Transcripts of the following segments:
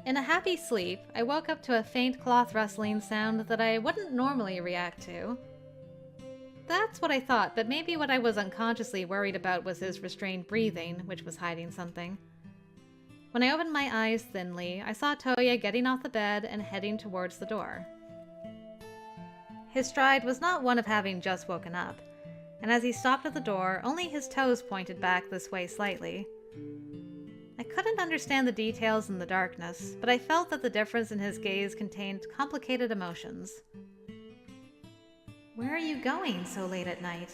In a happy sleep, I woke up to a faint cloth rustling sound that I wouldn't normally react to. That's what I thought, but maybe what I was unconsciously worried about was his restrained breathing, which was hiding something. When I opened my eyes thinly, I saw Touya getting off the bed and heading towards the door. His stride was not one of having just woken up, and as he stopped at the door, only his toes pointed back this way slightly. I couldn't understand the details in the darkness, but I felt that the difference in his gaze contained complicated emotions. "Where are you going so late at night?"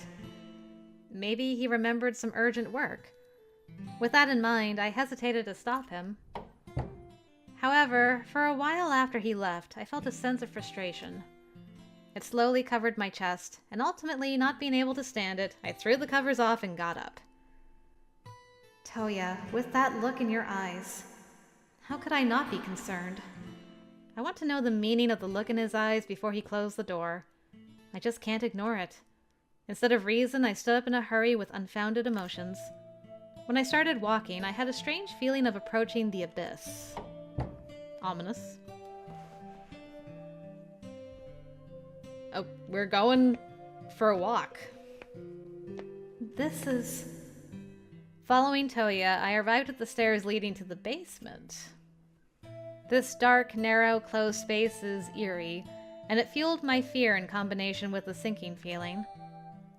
Maybe he remembered some urgent work. With that in mind, I hesitated to stop him. However, for a while after he left, I felt a sense of frustration. It slowly covered my chest, and ultimately, not being able to stand it, I threw the covers off and got up. "Touya, with that look in your eyes, how could I not be concerned?" I want to know the meaning of the look in his eyes before he closed the door. I just can't ignore it. Instead of reason, I stood up in a hurry with unfounded emotions. When I started walking, I had a strange feeling of approaching the abyss. Ominous. Oh, we're going for a walk. This is... Following Touya, I arrived at the stairs leading to the basement. This dark, narrow, closed space is eerie, and it fueled my fear in combination with the sinking feeling.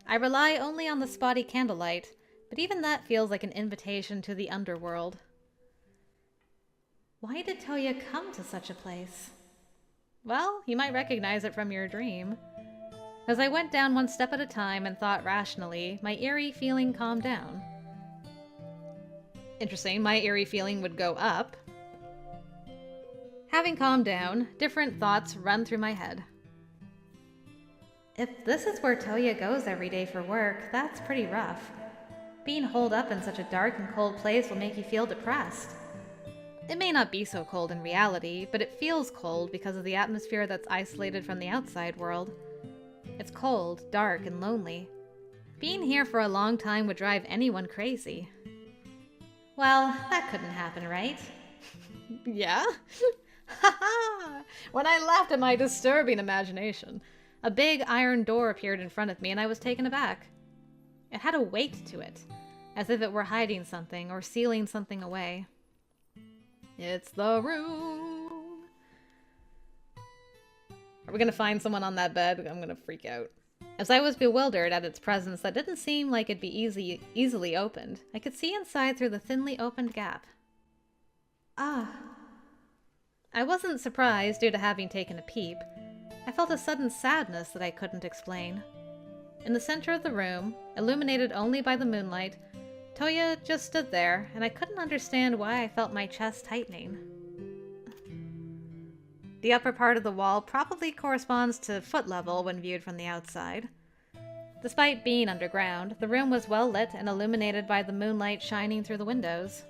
I rely only on the spotty candlelight, but even that feels like an invitation to the underworld. Why did Touya come to such a place? Well, you might recognize it from your dream. As I went down one step at a time and thought rationally, my eerie feeling calmed down. Interesting, my eerie feeling would go up. Having calmed down, different thoughts run through my head. If this is where Touya goes every day for work, that's pretty rough. Being holed up in such a dark and cold place will make you feel depressed. It may not be so cold in reality, but it feels cold because of the atmosphere that's isolated from the outside world. It's cold, dark, and lonely. Being here for a long time would drive anyone crazy. Well, that couldn't happen, right? Yeah? Haha! When I laughed at my disturbing imagination, a big iron door appeared in front of me and I was taken aback. It had a weight to it, as if it were hiding something or sealing something away. It's the room. Are we gonna find someone on that bed? I'm gonna freak out. As I was bewildered at its presence that didn't seem like it'd be easily opened, I could see inside through the thinly opened gap. Ah. I wasn't surprised due to having taken a peep. I felt a sudden sadness that I couldn't explain. In the center of the room, illuminated only by the moonlight, Touya just stood there, and I couldn't understand why I felt my chest tightening. The upper part of the wall probably corresponds to foot level when viewed from the outside. Despite being underground, the room was well lit and illuminated by the moonlight shining through the windows.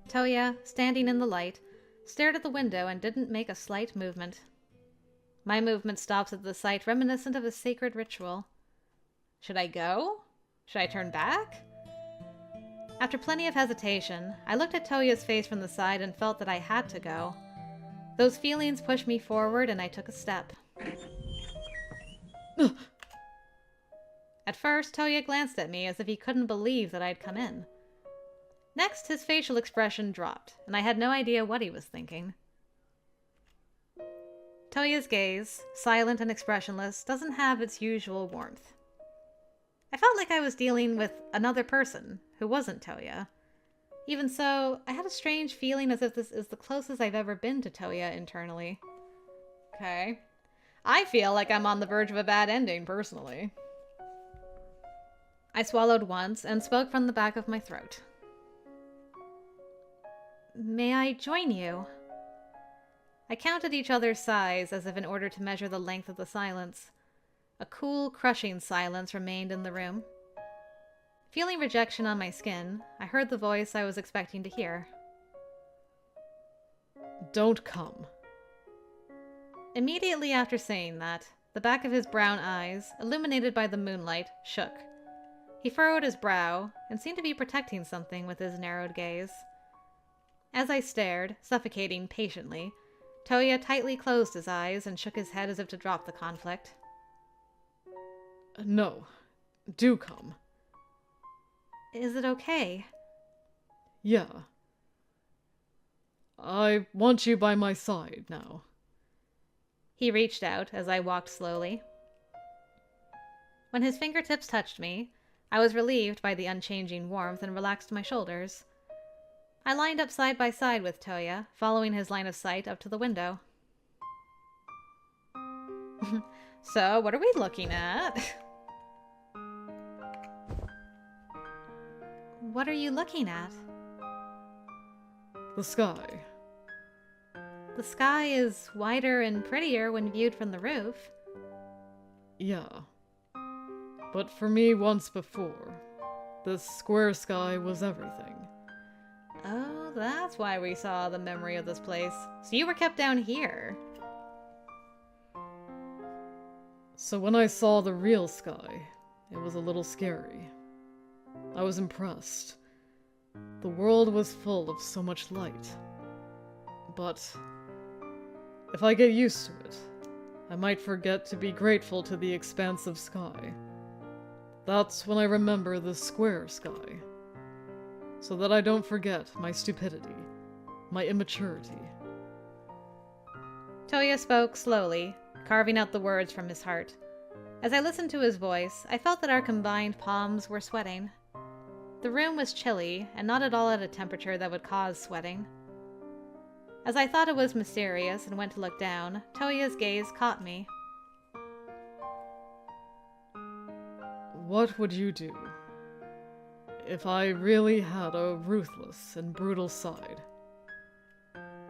Touya, standing in the light, stared at the window and didn't make a slight movement. My movement stops at the sight reminiscent of a sacred ritual. Should I go? Should I turn back? After plenty of hesitation, I looked at Touya's face from the side and felt that I had to go. Those feelings pushed me forward and I took a step. At first, Touya glanced at me as if he couldn't believe that I'd come in. Next, his facial expression dropped, and I had no idea what he was thinking. Touya's gaze, silent and expressionless, doesn't have its usual warmth. I felt like I was dealing with another person who wasn't Touya. Even so, I had a strange feeling as if this is the closest I've ever been to Touya internally. Okay. I feel like I'm on the verge of a bad ending, personally. I swallowed once and spoke from the back of my throat. May I join you? I counted each other's sighs as if in order to measure the length of the silence. A cool, crushing silence remained in the room. Feeling rejection on my skin, I heard the voice I was expecting to hear. Don't come. Immediately after saying that, the back of his brown eyes, illuminated by the moonlight, shook. He furrowed his brow and seemed to be protecting something with his narrowed gaze. As I stared, suffocating patiently, Touya tightly closed his eyes and shook his head as if to drop the conflict. No, do come. Is it okay? Yeah. I want you by my side now. He reached out as I walked slowly. When his fingertips touched me, I was relieved by the unchanging warmth and relaxed my shoulders. I lined up side by side with Touya, following his line of sight up to the window. So, what are we looking at? What are you looking at? The sky. The sky is wider and prettier when viewed from the roof. Yeah. But for me once before, this square sky was everything. Oh, that's why we saw the memory of this place. So you were kept down here. So when I saw the real sky, it was a little scary. I was impressed. The world was full of so much light. But if I get used to it, I might forget to be grateful to the expansive sky. That's when I remember the square sky. So that I don't forget my stupidity, my immaturity. Touya spoke slowly, carving out the words from his heart. As I listened to his voice, I felt that our combined palms were sweating. The room was chilly, and not at all at a temperature that would cause sweating. As I thought it was mysterious and went to look down, Touya's gaze caught me. What would you do if I really had a ruthless and brutal side?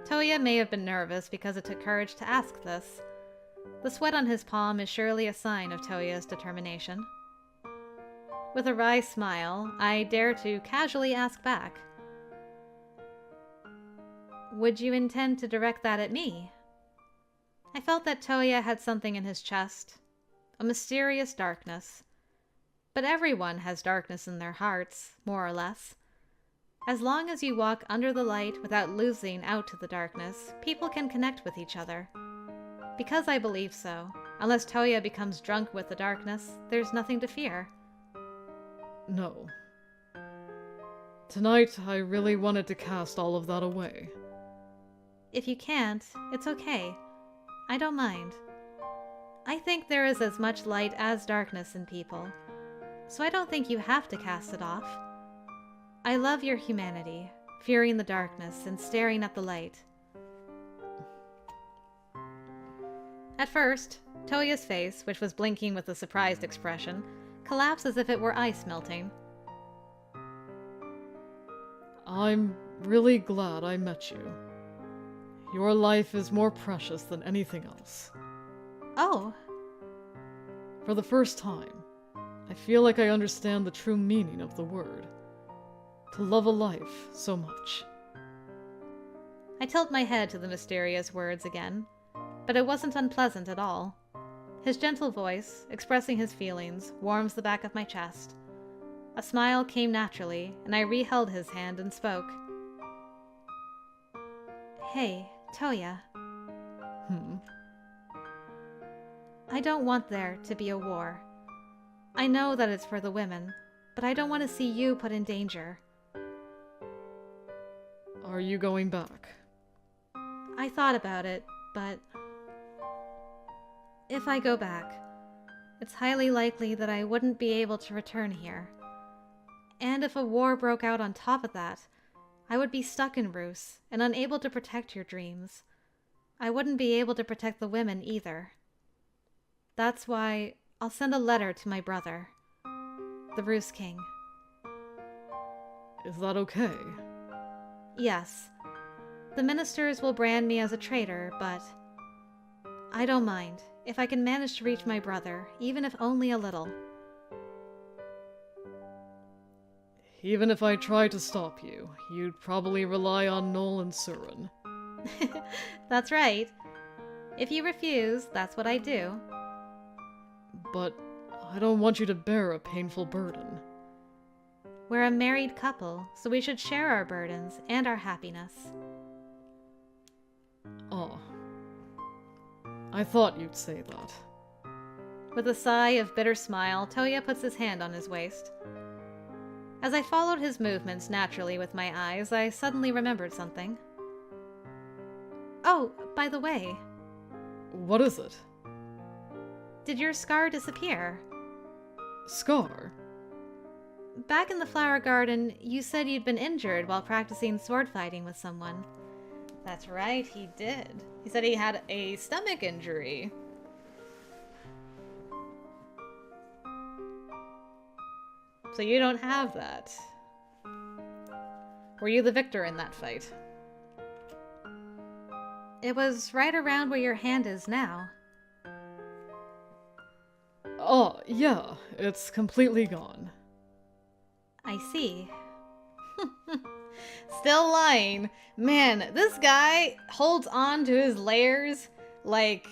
Touya may have been nervous because it took courage to ask this. The sweat on his palm is surely a sign of Touya's determination. With a wry smile, I dare to casually ask back. Would you intend to direct that at me? I felt that Touya had something in his chest, a mysterious darkness. But everyone has darkness in their hearts, more or less. As long as you walk under the light without losing out to the darkness, people can connect with each other. Because I believe so, unless Touya becomes drunk with the darkness, there's nothing to fear. No. Tonight, I really wanted to cast all of that away. If you can't, it's okay. I don't mind. I think there is as much light as darkness in people, so I don't think you have to cast it off. I love your humanity, fearing the darkness and staring at the light. At first, Touya's face, which was blinking with a surprised expression, collapsed as if it were ice melting. I'm really glad I met you. Your life is more precious than anything else. Oh. For the first time, I feel like I understand the true meaning of the word. To love a life so much. I tilt my head to the mysterious words again, but it wasn't unpleasant at all. His gentle voice, expressing his feelings, warms the back of my chest. A smile came naturally, and I re-held his hand and spoke. Hey, Touya. I don't want there to be a war. I know that it's for the women, but I don't want to see you put in danger. Are you going back? I thought about it, but if I go back, it's highly likely that I wouldn't be able to return here. And if a war broke out on top of that, I would be stuck in Roos and unable to protect your dreams. I wouldn't be able to protect the women either. That's why I'll send a letter to my brother, the Roos King. Is that okay? Yes. The ministers will brand me as a traitor, but I don't mind if I can manage to reach my brother, even if only a little. Even if I tried to stop you, you'd probably rely on Noel and Surin. That's right. If you refuse, that's what I do. But I don't want you to bear a painful burden. We're a married couple, so we should share our burdens and our happiness. Oh. I thought you'd say that. With a sigh of bitter smile, Touya puts his hand on his waist. As I followed his movements naturally with my eyes, I suddenly remembered something. Oh, by the way. What is it? Did your scar disappear? Scar? Back in the flower garden, you said you'd been injured while practicing sword fighting with someone. That's right, he did. He said he had a stomach injury. So you don't have that. Were you the victor in that fight? It was right around where your hand is now. Oh, yeah, it's completely gone. I see. Still lying. Man, this guy holds on to his layers like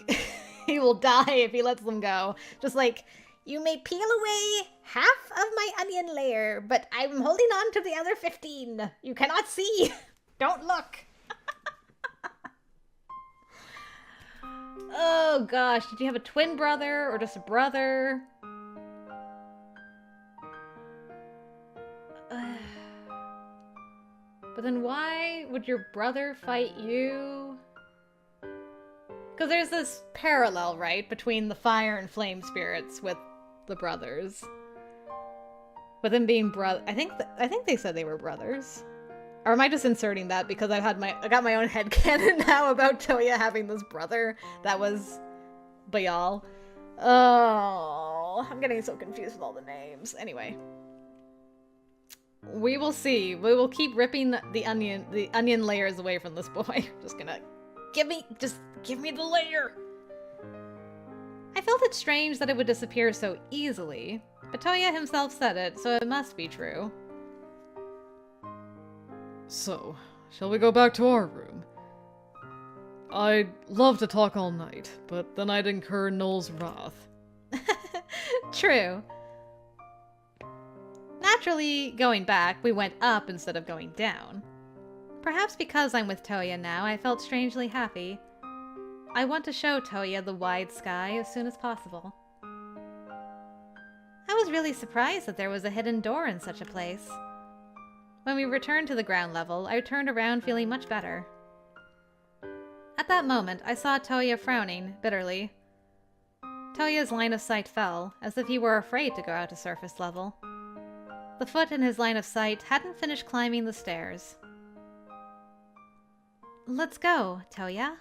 he will die if he lets them go. Just like, you may peel away half of my onion layer, but I'm holding on to the other 15. You cannot see. Don't look. Oh gosh, did you have a twin brother or just a brother? But then why would your brother fight you? Because there's this parallel, right, between the fire and flame spirits with the brothers. With them being I think they said they were brothers. Or am I just inserting that because I got my own headcanon now about Touya having this brother that was Bayal. Oh, I'm getting so confused with all the names. Anyway. We will see. We will keep ripping the onion layers away from this boy. Just gonna give me the layer. I felt it strange that it would disappear so easily, but Touya himself said it, so it must be true. So, shall we go back to our room? I'd love to talk all night, but then I'd incur Noel's wrath. True. Naturally, going back, we went up instead of going down. Perhaps because I'm with Touya now, I felt strangely happy. I want to show Touya the wide sky as soon as possible. I was really surprised that there was a hidden door in such a place. When we returned to the ground level, I turned around feeling much better. At that moment, I saw Touya frowning bitterly. Touya's line of sight fell, as if he were afraid to go out to surface level. The foot in his line of sight hadn't finished climbing the stairs. Let's go, Touya.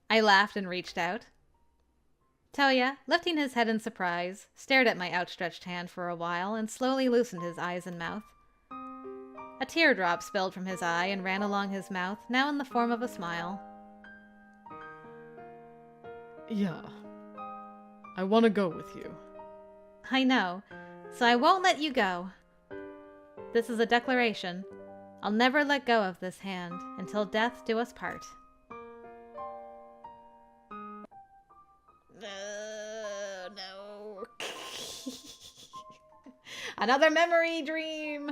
I laughed and reached out. Touya, lifting his head in surprise, stared at my outstretched hand for a while and slowly loosened his eyes and mouth. A teardrop spilled from his eye and ran along his mouth, now in the form of a smile. Yeah. I want to go with you. I know, so I won't let you go. This is a declaration. I'll never let go of this hand until death do us part. No. Another memory dream.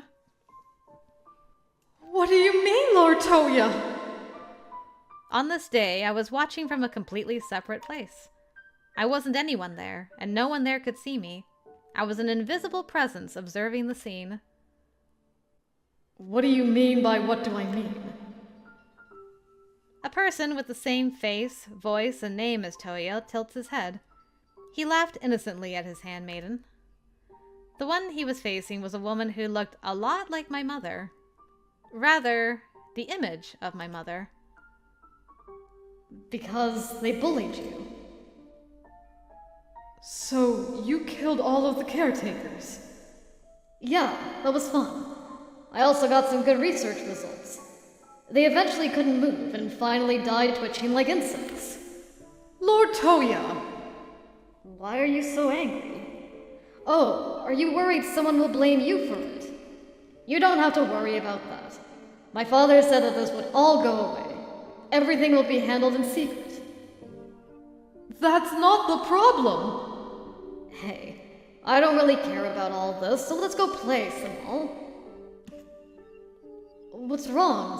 What do you mean, Lord Touya? On this day, I was watching from a completely separate place. I wasn't anyone there, and no one there could see me. I was an invisible presence observing the scene. What do you mean by what do I mean? A person with the same face, voice, and name as Touya tilts his head. He laughed innocently at his handmaiden. The one he was facing was a woman who looked a lot like my mother. Rather, the image of my mother. Because they bullied you. So, you killed all of the caretakers? Yeah, that was fun. I also got some good research results. They eventually couldn't move and finally died twitching like insects. Lord Touya! Why are you so angry? Oh, are you worried someone will blame you for it? You don't have to worry about that. My father said that this would all go away. Everything will be handled in secret. That's not the problem! Hey, I don't really care about all this, so let's go play, Samal. What's wrong,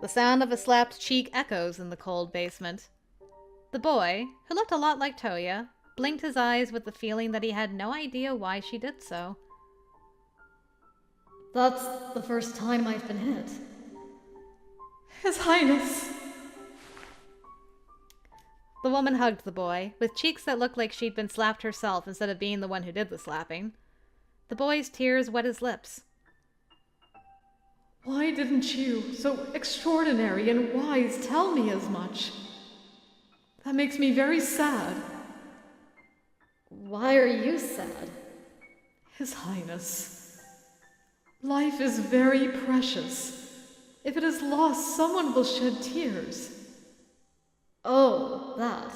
The sound of a slapped cheek echoes in the cold basement. The boy, who looked a lot like Touya, blinked his eyes with the feeling that he had no idea why she did so. That's the first time I've been hit. His Highness! The woman hugged the boy, with cheeks that looked like she'd been slapped herself instead of being the one who did the slapping. The boy's tears wet his lips. Why didn't you, so extraordinary and wise, tell me as much? That makes me very sad. Why are you sad? His Highness. Life is very precious. If it is lost, someone will shed tears. Oh, that.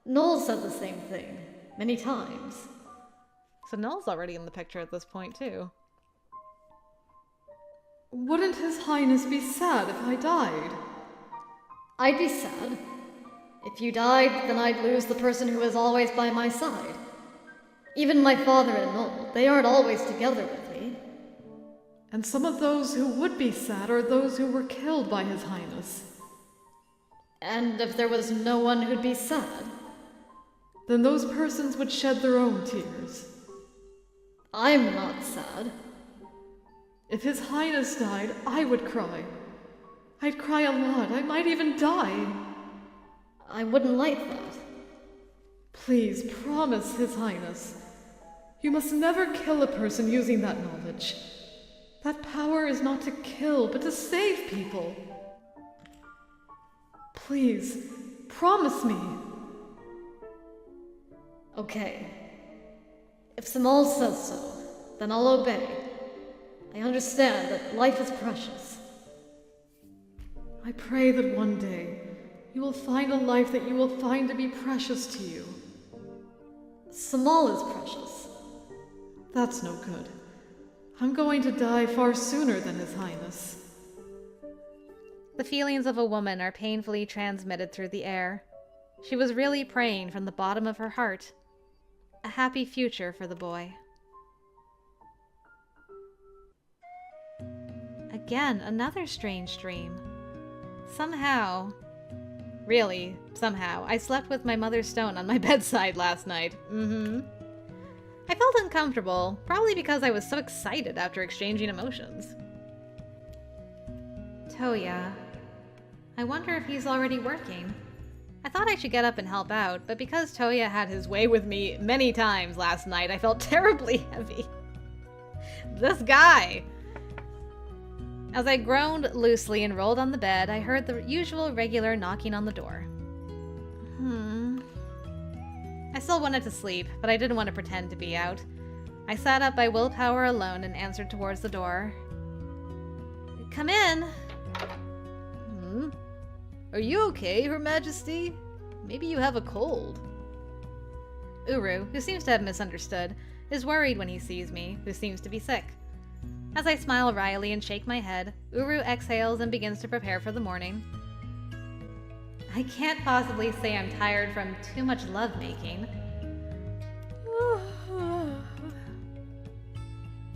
Noel said the same thing, many times. So Noel's already in the picture at this point, too. Wouldn't His Highness be sad if I died? I'd be sad. If you died, then I'd lose the person who is always by my side. Even my father and Noel, they aren't always together with me. And some of those who would be sad are those who were killed by His Highness. And if there was no one who'd be sad? Then those persons would shed their own tears. I'm not sad. If His Highness died, I would cry. I'd cry a lot. I might even die. I wouldn't like that. Please, promise, His Highness. You must never kill a person using that knowledge. That power is not to kill, but to save people. Please, promise me. Okay. If Samal says so, then I'll obey. I understand that life is precious. I pray that one day you will find a life that you will find to be precious to you. Samal is precious. That's no good. I'm going to die far sooner than His Highness. The feelings of a woman are painfully transmitted through the air. She was really praying from the bottom of her heart. A happy future for the boy. Again, another strange dream. Somehow, I slept with my mother's stone on my bedside last night. I felt uncomfortable, probably because I was so excited after exchanging emotions. Touya. I wonder if he's already working. I thought I should get up and help out, but because Touya had his way with me many times last night, I felt terribly heavy. This guy! As I groaned loosely and rolled on the bed, I heard the usual regular knocking on the door. I still wanted to sleep, but I didn't want to pretend to be out. I sat up by willpower alone and answered towards the door. Come in! Are you okay, Her Majesty? Maybe you have a cold. Uru, who seems to have misunderstood, is worried when he sees me, who seems to be sick. As I smile wryly and shake my head, Uru exhales and begins to prepare for the morning. I can't possibly say I'm tired from too much lovemaking.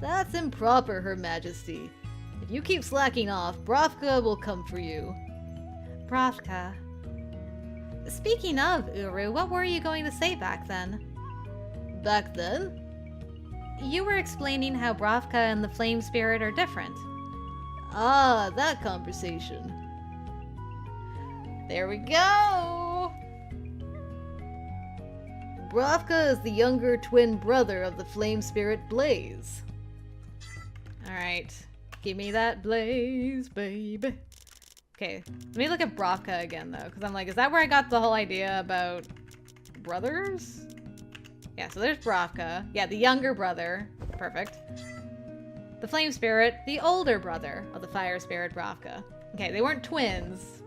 That's improper, Her Majesty. If you keep slacking off, Bravka will come for you. Bravka. Speaking of, Uru, what were you going to say back then? Back then? You were explaining how Bravka and the Flame Spirit are different. Ah, that conversation. There we go! Bravka is the younger twin brother of the Flame Spirit Blaze. Alright, give me that blaze, baby. Okay, let me look at Bravka again, though, because I'm like, is that where I got the whole idea about brothers? Yeah, so there's Bravka. Yeah, the younger brother. Perfect. The Flame Spirit, the older brother of the Fire Spirit Bravka. Okay, they weren't twins.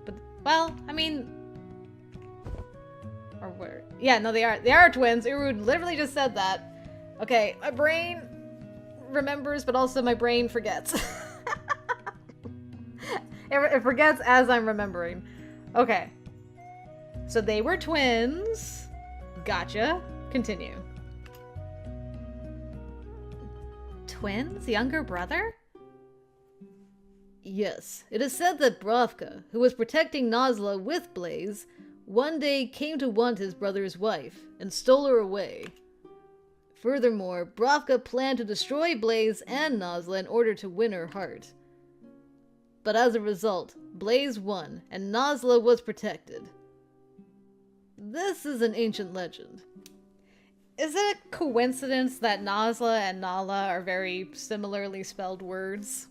But, well, I mean... Or were... Yeah, no, they are. They are twins. Uru literally just said that. Okay, my brain remembers, but also my brain forgets. It forgets as I'm remembering. Okay. So they were twins. Gotcha. Continue. Twins? Younger brother? Yes, it is said that Bravka, who was protecting Nasla with Blaze, one day came to want his brother's wife and stole her away. Furthermore, Bravka planned to destroy Blaze and Nasla in order to win her heart. But as a result, Blaze won and Nasla was protected. This is an ancient legend. Is it a coincidence that Nasla and Naala are very similarly spelled words?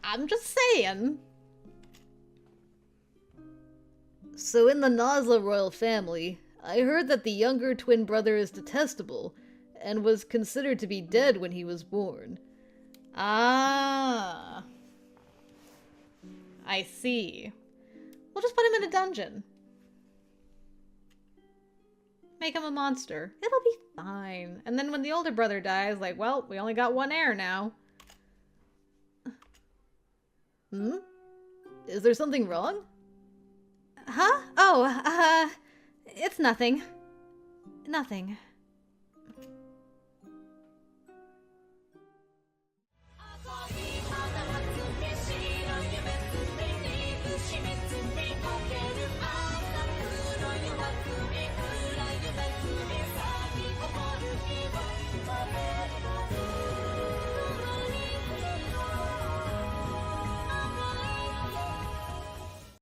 I'm just saying. So in the Nasla royal family, I heard that the younger twin brother is detestable, and was considered to be dead when he was born. Ah. I see. We'll just put him in a dungeon. Make him a monster. It'll be fine. And then when the older brother dies, like, well, we only got one heir now. Is there something wrong? Huh? Oh, it's nothing. Nothing.